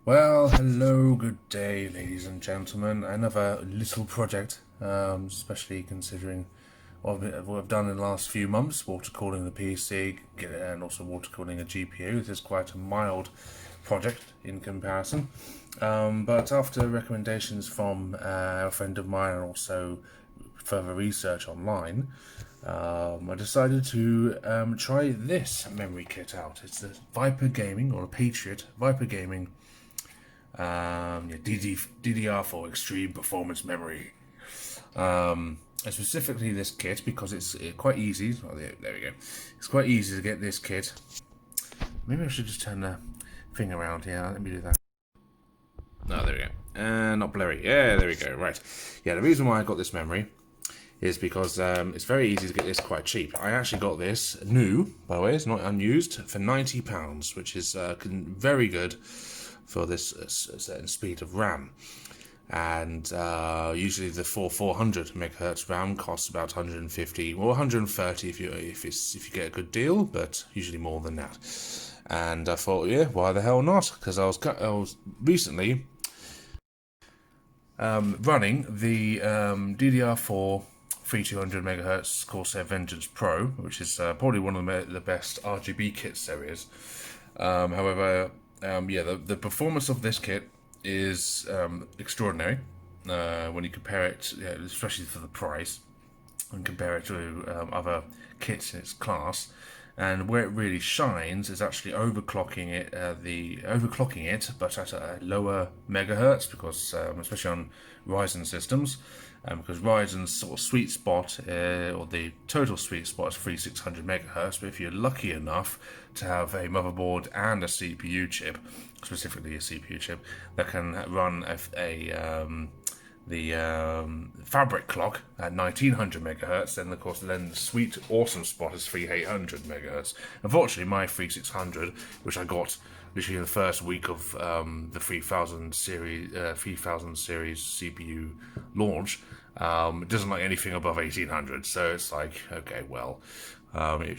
Well, hello, good day, ladies and gentlemen. Another little project, especially considering what I've done in the last few months, water cooling the PC and also water cooling a GPU. This is quite a mild project in comparison. But after recommendations from a friend of mine and also further research online, I decided to try this memory kit out. It's the ViperGaming, or a Patriot ViperGaming DDR4 Extreme Performance Memory. And specifically this kit because it's quite easy. Oh, there we go. It's quite easy to get this kit. Maybe I should just turn the thing around here. Let me do that. No, there we go. Not blurry. Yeah, there we go. Right. Yeah, the reason why I got this memory is because it's very easy to get this quite cheap. I actually got this new, by the way, it's not unused, for £90, which is very good for this certain speed of RAM. And usually the 400 megahertz RAM costs about 150 or 130 if you get a good deal, but usually more than that. And I thought, yeah, why the hell not? Because I was recently running the DDR4 3200 megahertz Corsair Vengeance Pro, which is probably one of the best RGB kits there is. However, yeah, the performance of this kit is extraordinary when you compare it, especially for the price, and compare it to other kits in its class. And where it really shines is actually overclocking it, but at a lower megahertz, because especially on Ryzen systems, because Ryzen's sort of sweet spot, or the total sweet spot, is 3600 megahertz. But if you're lucky enough to have a motherboard and a CPU chip, specifically a CPU chip, that can run the fabric clock at 1900 megahertz, then of course the sweet awesome spot is 3800 megahertz. Unfortunately, my 3600, which I got literally in the first week of the 3000 series CPU launch, it doesn't like anything above 1800. So it's like, okay, well,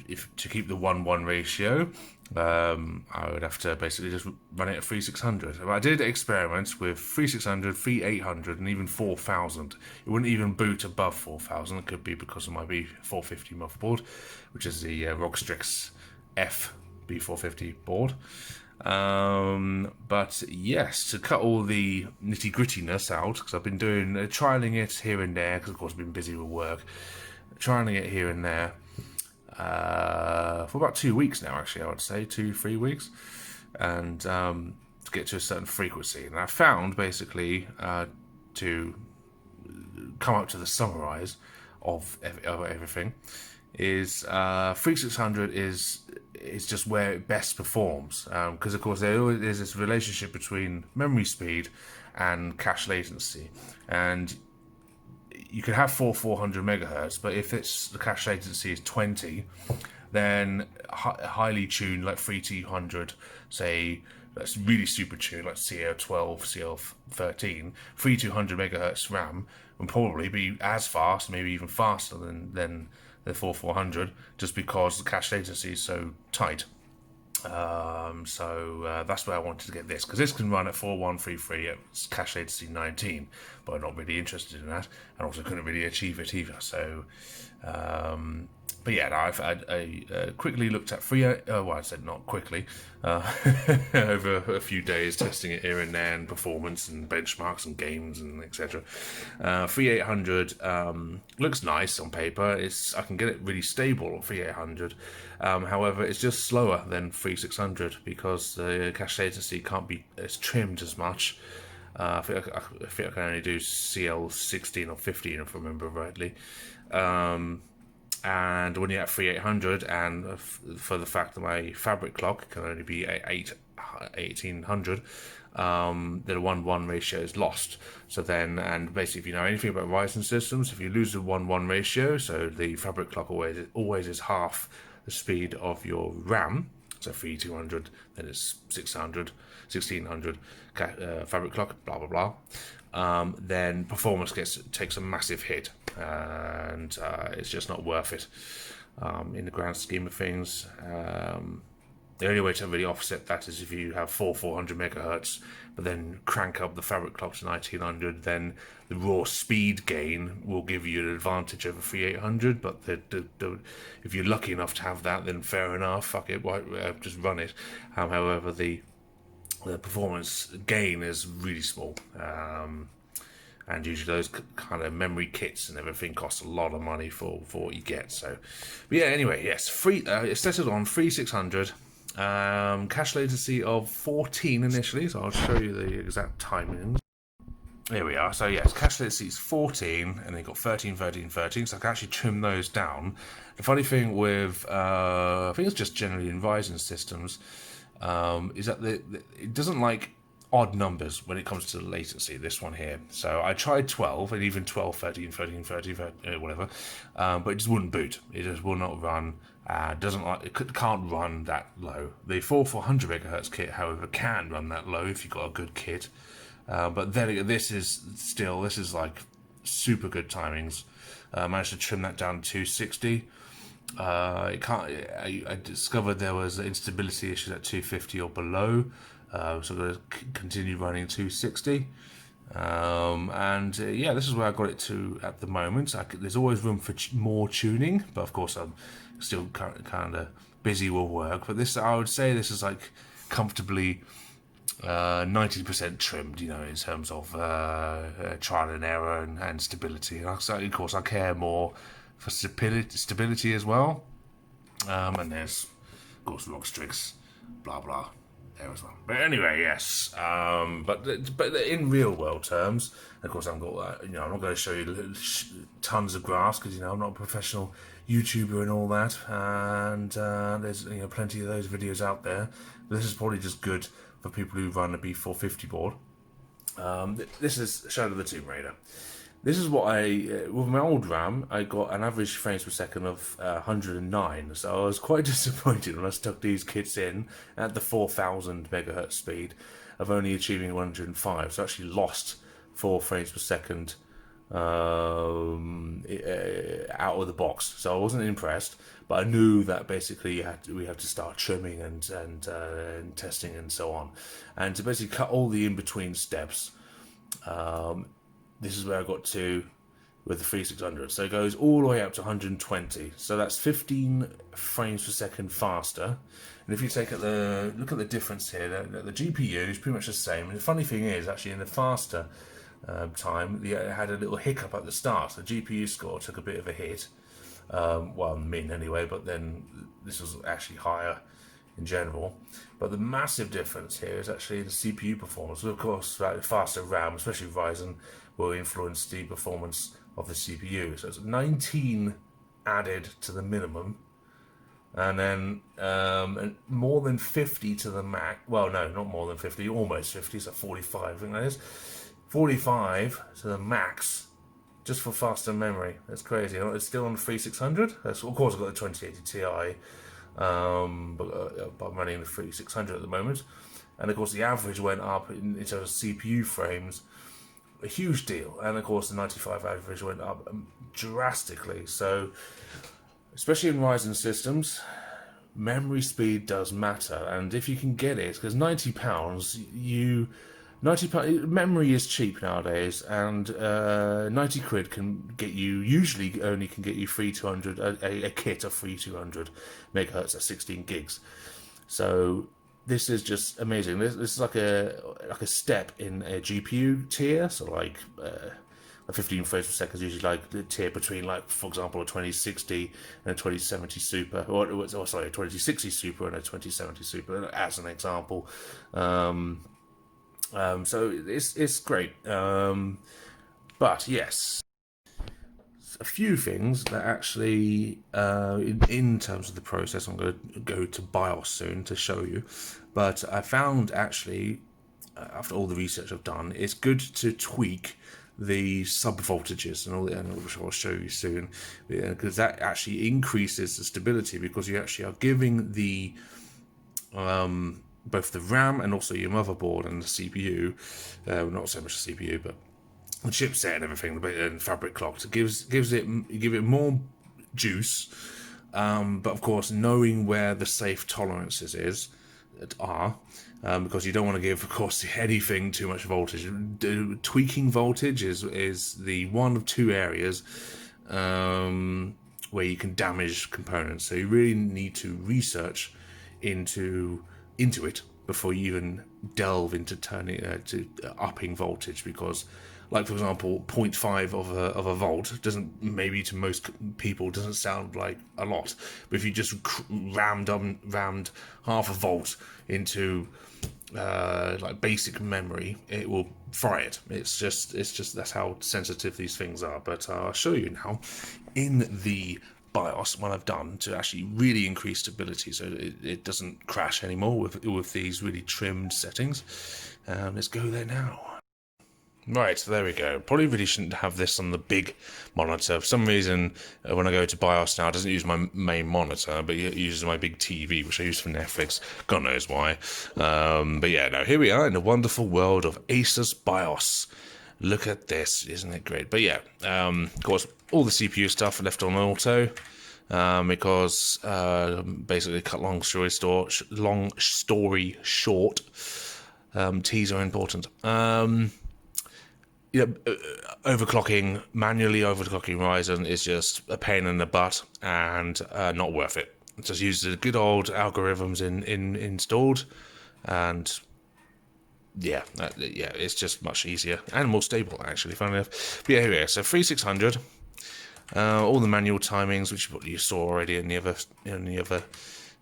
if to keep the 1:1 ratio, I would have to basically just run it at 3600. I did experiment with 3600, 3800, and even 4000. It wouldn't even boot above 4000. It could be because of my B450 motherboard, which is the Strix F B450 board. But yes, to cut all the nitty grittiness out, because I've been doing trialing it here and there, because of course I've been busy with work, trialing it here and there for about 2 weeks now, actually, I would say 2-3 weeks, and to get to a certain frequency. And I found basically to come up to the summarize of everything is 3600 is just where it best performs, because of course there's this relationship between memory speed and cache latency, and you could have 400 megahertz, but if the cache latency is 20, then highly tuned like 3200, say that's really super tuned like CL12, CL13, 3200 megahertz RAM will probably be as fast, maybe even faster than the 4400, just because the cache latency is so tight. So that's where I wanted to get this, because this can run at 4133 at cache latency 19, but I'm not really interested in that, and also couldn't really achieve it either. So but yeah, I quickly looked at well, I said not quickly, over a few days testing it here and there, and performance and benchmarks and games and etc. 3800 looks nice on paper. I can get it really stable on 3800. However, it's just slower than 3600 because the cache latency can't be trimmed as much. I think I can only do CL16 or 15 if I remember rightly. And when you're at 3800, and for the fact that my fabric clock can only be at 1800, the 1:1 ratio is lost. So then, and basically, if you know anything about Ryzen systems, if you lose the 1:1 ratio, so the fabric clock always is half the speed of your RAM. So 3200, then it's 600, 1600 fabric clock, blah blah blah. Then performance takes a massive hit, and it's just not worth it in the grand scheme of things. The only way to really offset that is if you have 400 megahertz, but then crank up the fabric clock to 1900, then the raw speed gain will give you an advantage over 3800. But if you're lucky enough to have that, then fair enough, fuck it, just run it. However, the performance gain is really small. And usually those kind of memory kits and everything cost a lot of money for what you get. So, but yeah, anyway, yes, it's settled on 3600. Cache latency of 14 initially, so I'll show you the exact timings. Here we are. So yes, cache latency is 14, and then got 13, 13, 13. So I can actually trim those down. The funny thing with, I think it's just generally in Ryzen systems, is that it doesn't like odd numbers when it comes to the latency, this one here. So I tried 12, and even 12, 13, 13, 13, whatever, but it just wouldn't boot. It just will not run. Can't run that low. The 400 megahertz kit, however, can run that low if you've got a good kit. But then this is like super good timings. Managed to trim that down to 260. I discovered there was instability issues at 250 or below, so I'm going to continue running 260. Yeah, this is where I got it to at the moment. There's always room for more tuning, but of course I'm still kind of busy with work. But this, I would say, this is like comfortably 90% trimmed, you know, in terms of trial and error and stability. And of course, I care more for stability as well. And there's, of course, log Strix, blah blah, there as well. But anyway, yes. But in real world terms, of course, I'm not going to show you tons of graphs because I'm not a professional YouTuber and all that. And there's plenty of those videos out there. This is probably just good for people who run a B450 board. This is Shadow of the Tomb Raider. This is what with my old RAM, I got an average frames per second of 109. So I was quite disappointed when I stuck these kits in at the 4000 megahertz speed of only achieving 105. So I actually lost 4 frames per second out of the box. So I wasn't impressed, but I knew that basically we had to start trimming and testing and so on, and to basically cut all the in-between steps. This is where I got to with the 3600. So it goes all the way up to 120. So that's 15 frames per second faster. And if you look at the difference here, the GPU is pretty much the same. And the funny thing is, actually, in the faster time, it had a little hiccup at the start. The GPU score took a bit of a hit. Well, min anyway, but then this was actually higher in general. But the massive difference here is actually the CPU performance. Of course, faster RAM, especially Ryzen, will influence the performance of the CPU. So it's 19 added to the minimum, and then more than 50 to the max. Well, no, not more than 50, almost 50, so 45, I think that is. 45 to the max, just for faster memory. That's crazy. It's still on 3600. That's, of course, I've got the 2080 Ti, but I'm running the 3600 at the moment. And of course, the average went up in terms of CPU frames, a huge deal. And of course, the 95 average went up drastically. So, especially in Ryzen systems, memory speed does matter. And if you can get it, because £90, memory is cheap nowadays, and 90 quid can get you, usually only can get you a kit of 3200 megahertz at 16 gigs. So this is just amazing. This is like a step in a GPU tier. So like a 15 frames per second is usually like the tier between, like, for example, a 2060 and a 2070 Super, or sorry, a 2060 Super and a 2070 Super, as an example. So it's great. But yes, a few things that actually, in terms of the process, I'm going to go to BIOS soon to show you. But I found actually, after all the research I've done, it's good to tweak the sub voltages and all that, which I'll show you soon, because that actually increases the stability, because you actually are giving the both the RAM and also your motherboard and the CPU, not so much the CPU, but the chipset and everything, and fabric clock, it give it more juice, But of course, knowing where the safe tolerances are, because you don't want to give, of course, anything too much voltage. Tweaking voltage is the one of two areas where you can damage components. So you really need to research into it before you even delve into turning to upping voltage, because, like, for example, 0.5 of a volt doesn't, maybe to most people doesn't sound like a lot, but if you just rammed half a volt into like basic memory, it will fry it. It's just that's how sensitive these things are. But I'll show you now in the BIOS what I've done to actually really increase stability, so it doesn't crash anymore with these really trimmed settings. Let's go there now. Right, so there we go. Probably really shouldn't have this on the big monitor. For some reason, when I go to BIOS now, it doesn't use my main monitor, but it uses my big TV, which I use for Netflix. God knows why. But yeah, no, here we are in the wonderful world of Asus BIOS. Look at this, isn't it great? But yeah, of course, all the CPU stuff left on auto, because basically, cut long story short, T's are important. Overclocking, manually overclocking Ryzen is just a pain in the butt and not worth it. Just use the good old algorithms installed, and yeah, it's just much easier and more stable, actually, funnily enough. But yeah, here we go. So 3600, all the manual timings, which you saw already in the other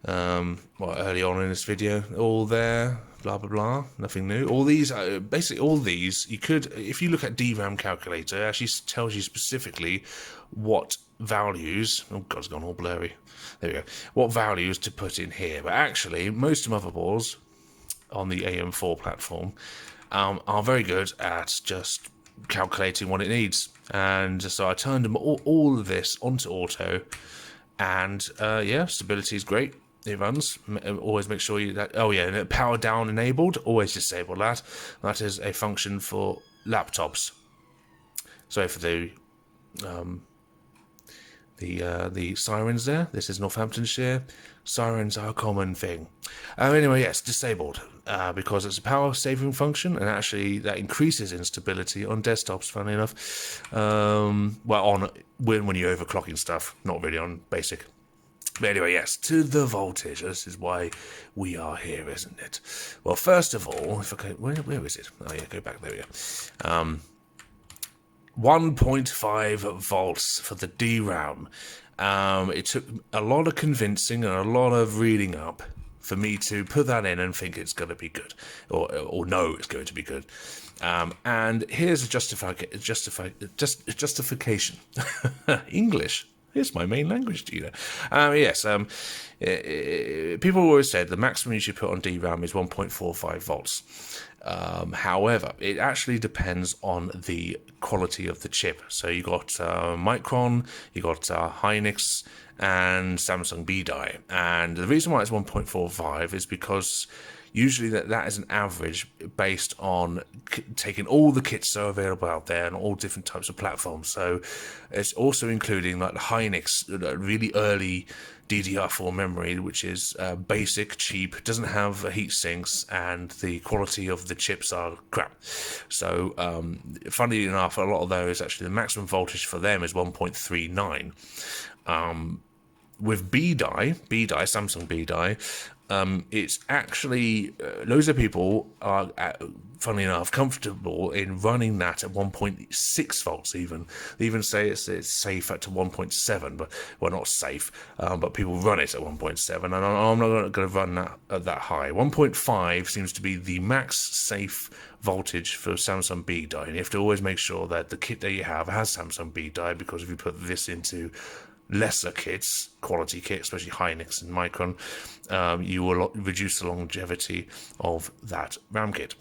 early on in this video, all there. Blah blah blah, nothing new. All these, basically all these, you could, if you look at DRAM calculator, it actually tells you specifically what values, oh god, it's gone all blurry, there we go, what values to put in here. But actually, most motherboards on the AM4 platform are very good at just calculating what it needs. And so I turned them all of this onto auto, and yeah, stability is great. It runs. Always make sure you that. Oh yeah, and power down enabled. Always disable that. That is a function for laptops. Sorry for the sirens there. This is Northamptonshire. Sirens are a common thing. Anyway, yes, disabled because it's a power saving function, and actually that increases instability on desktops. Funny enough, well, on when you're overclocking stuff, not really on basic. But anyway, yes, to the voltage. This is why we are here, isn't it? Well, first of all, if I go, where is it? Oh yeah, go back. There we go. 1.5 volts for the DRAM. It took a lot of convincing and a lot of reading up for me to put that in and think it's going to be good, or know it's going to be good. And here's a justification. English. It's my main language, do you know? Yes, people always said the maximum you should put on DRAM is 1.45 volts. However, it actually depends on the quality of the chip. So you got Micron, you got Hynix, and Samsung B-Die. And the reason why it's 1.45 is because usually that is an average based on taking all the kits that are available out there and all different types of platforms. So it's also including like the Hynix, really early DDR4 memory, which is basic, cheap, doesn't have heat sinks, and the quality of the chips are crap. So funnily enough, a lot of those, actually the maximum voltage for them is 1.39. With B-Die, Samsung B-Die, it's actually, loads of people are, funnily enough, comfortable in running that at 1.6 volts even. They even say it's safe at to 1.7, but, well, not safe, but people run it at 1.7, and I'm not going to run that at that high. 1.5 seems to be the max safe voltage for Samsung B-Die, and you have to always make sure that the kit that you have has Samsung B-Die, because if you put this into lesser kits, quality kits, especially Hynix and Micron, you will reduce the longevity of that RAM kit.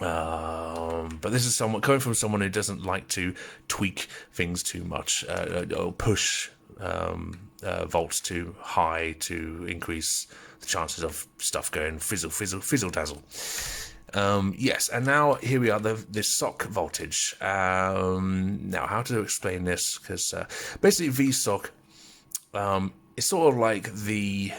But this is coming from someone who doesn't like to tweak things too much, or push volts too high to increase the chances of stuff going fizzle dazzle. Yes, and now here we are, the SOC voltage. Now, how to explain this? Because basically, VSOC it's sort of like the,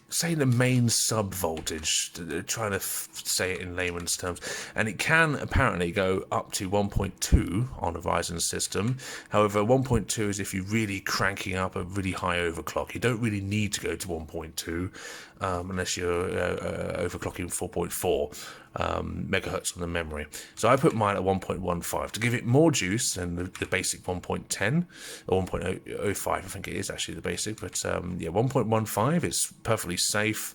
say, the main sub voltage, trying to say it in layman's terms, and it can apparently go up to 1.2 on a Ryzen system. However, 1.2 is if you're really cranking up a really high overclock. You don't really need to go to 1.2 unless you're overclocking 4.4 megahertz on the memory. So I put mine at 1.15 to give it more juice than the basic 1.10 or 1.05. I think it is actually the basic, but yeah, 1.15 is perfectly safe.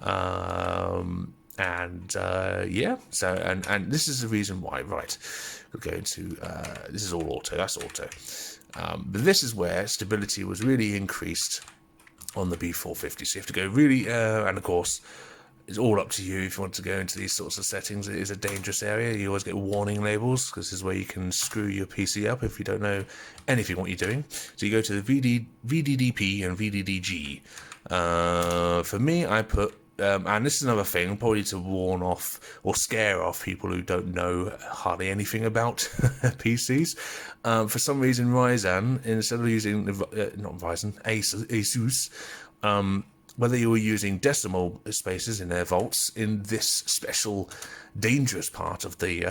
Yeah, so and this is the reason why. Right, we're going to this is all auto. That's auto. But this is where stability was really increased on the B450. So you have to go really, and of course, it's all up to you if you want to go into these sorts of settings. It is a dangerous area. You always get warning labels because this is where you can screw your PC up if you don't know anything what you're doing. So you go to the VDDP and VDDG. For me, I put, and this is another thing, probably to warn off or scare off people who don't know hardly anything about PCs. For some reason, Ryzen, instead of using, not Ryzen, Asus, whether you were using decimal spaces in their vaults, in this special dangerous part of the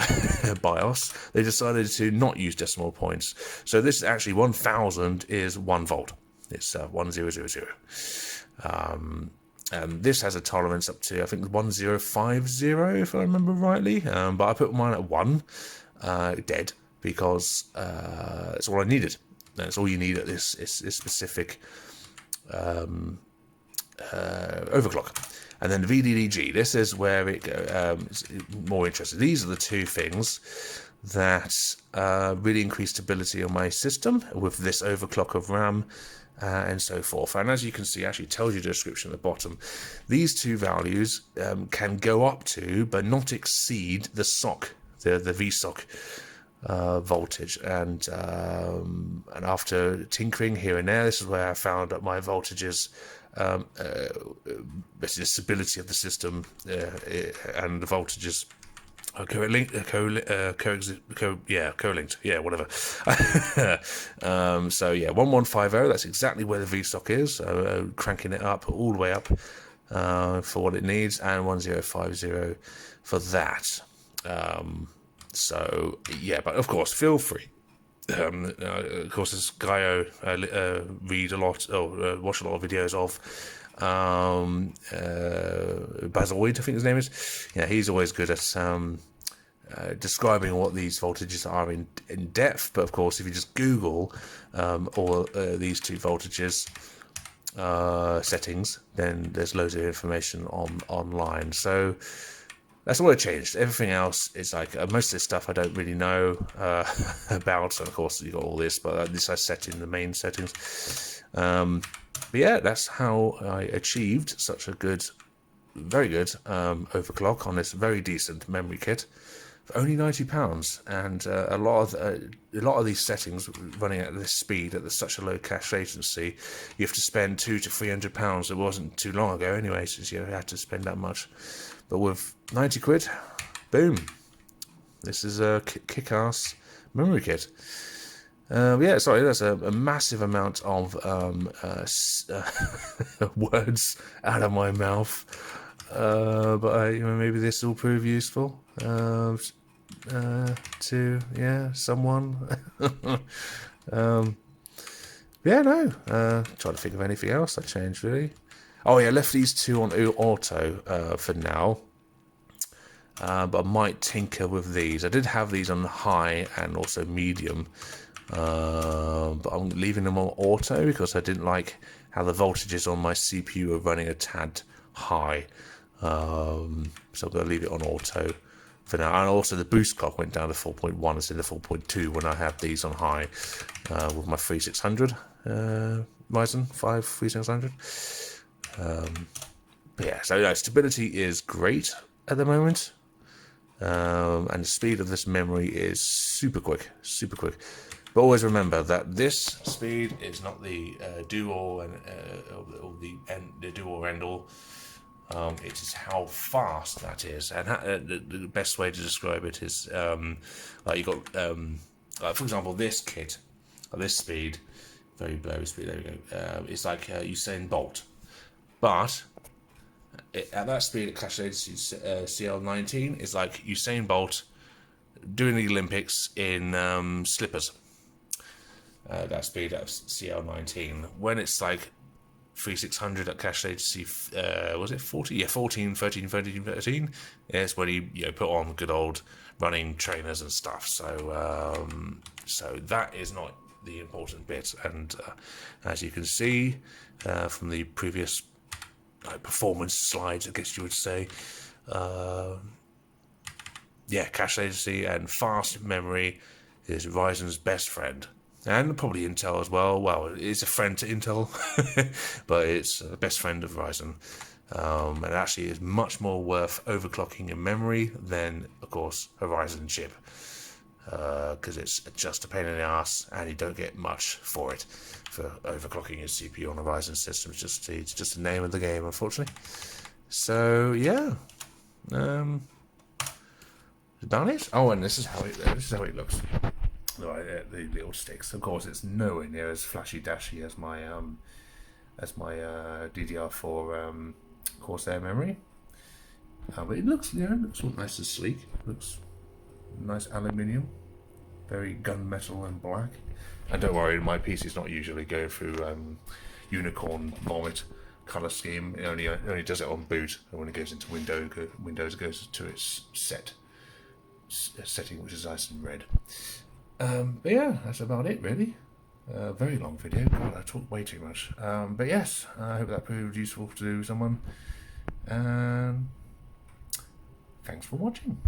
BIOS, they decided to not use decimal points. So this is actually 1000 is 1 volt. It's 1000. This has a tolerance up to, I think, 1050, if I remember rightly. But I put mine at 1, dead, because it's all I needed. That's all you need at this specific overclock. And then the VDDG, this is where it is more interesting. These are the two things that really increase stability on my system with this overclock of RAM and so forth. And as you can see, actually tells you the description at the bottom. These two values can go up to but not exceed the SOC, the VSOC voltage, and after tinkering here and there, this is where I found that my voltages, basically the stability of the system and the voltages are co-linked, whatever. So yeah, 1150, that's exactly where the VSOC is, so cranking it up all the way up for what it needs, and 1050 for that. So yeah, but of course, feel free. Of course, this guy read a lot, or watch a lot of videos of Bazoid, I think his name is. Yeah, he's always good at describing what these voltages are in depth. But of course, if you just Google all these two voltages settings, then there's loads of information online. So that's all it changed. Everything else is like most of this stuff I don't really know about. And of course, you got all this, but this I set in the main settings. But yeah, that's how I achieved such a good, very good overclock on this very decent memory kit for only £90. And a lot of these settings running at this speed at such a low cache latency, you have to spend £200 to £300. It wasn't too long ago anyway, since you had to spend that much. But with 90 quid, boom, this is a kick-ass memory kit. Yeah, sorry, that's a massive amount of words out of my mouth. But maybe this will prove useful to someone. Trying to think of anything else I changed really. Oh yeah, I left these two on auto for now, but I might tinker with these. I did have these on high and also medium, but I'm leaving them on auto because I didn't like how the voltages on my CPU were running a tad high. So I'm going to leave it on auto for now. And also the boost clock went down to 4.1 instead of 4.2 when I had these on high with my 3600 Ryzen 5 3600. But yeah, so stability is great at the moment, and the speed of this memory is super quick. But always remember that this speed is not the do-all and the do-all end all. It is how fast that is, and the best way to describe it is like you got like for example this kit at this speed Very blurry speed. There we go. It's like Usain Bolt, but at that speed at Clash Latency CL19 is like Usain Bolt doing the Olympics in slippers. That speed at CL19. When it's like 3600 at Clash Latency, was it 40? Yeah, 14, 13, 13, 13. Yeah, it's when you put on good old running trainers and stuff. So so that is not the important bit. And as you can see from the previous performance slides, I guess you would say, yeah, cache latency and fast memory is Ryzen's best friend. And probably Intel as well. Well, it's a friend to Intel, but it's a best friend of Ryzen. And actually is much more worth overclocking in memory than, of course, a Ryzen chip. Because it's just a pain in the ass, and you don't get much for it. For overclocking your CPU on a Ryzen system, it's just the name of the game, unfortunately. So yeah, done it. Oh, and this is how it looks. The little sticks. Of course, it's nowhere near as flashy dashy as my DDR4 Corsair memory. But it looks, it looks nice and sleek. It looks nice aluminium, very gunmetal and black. And don't worry, my PC's not usually going through unicorn vomit color scheme. It only does it on boot, and when it goes into Windows goes to its setting, which is nice and red. But yeah, that's about it really. Very long video. God, I talk way too much. But yes, I hope that proved useful to someone. And thanks for watching.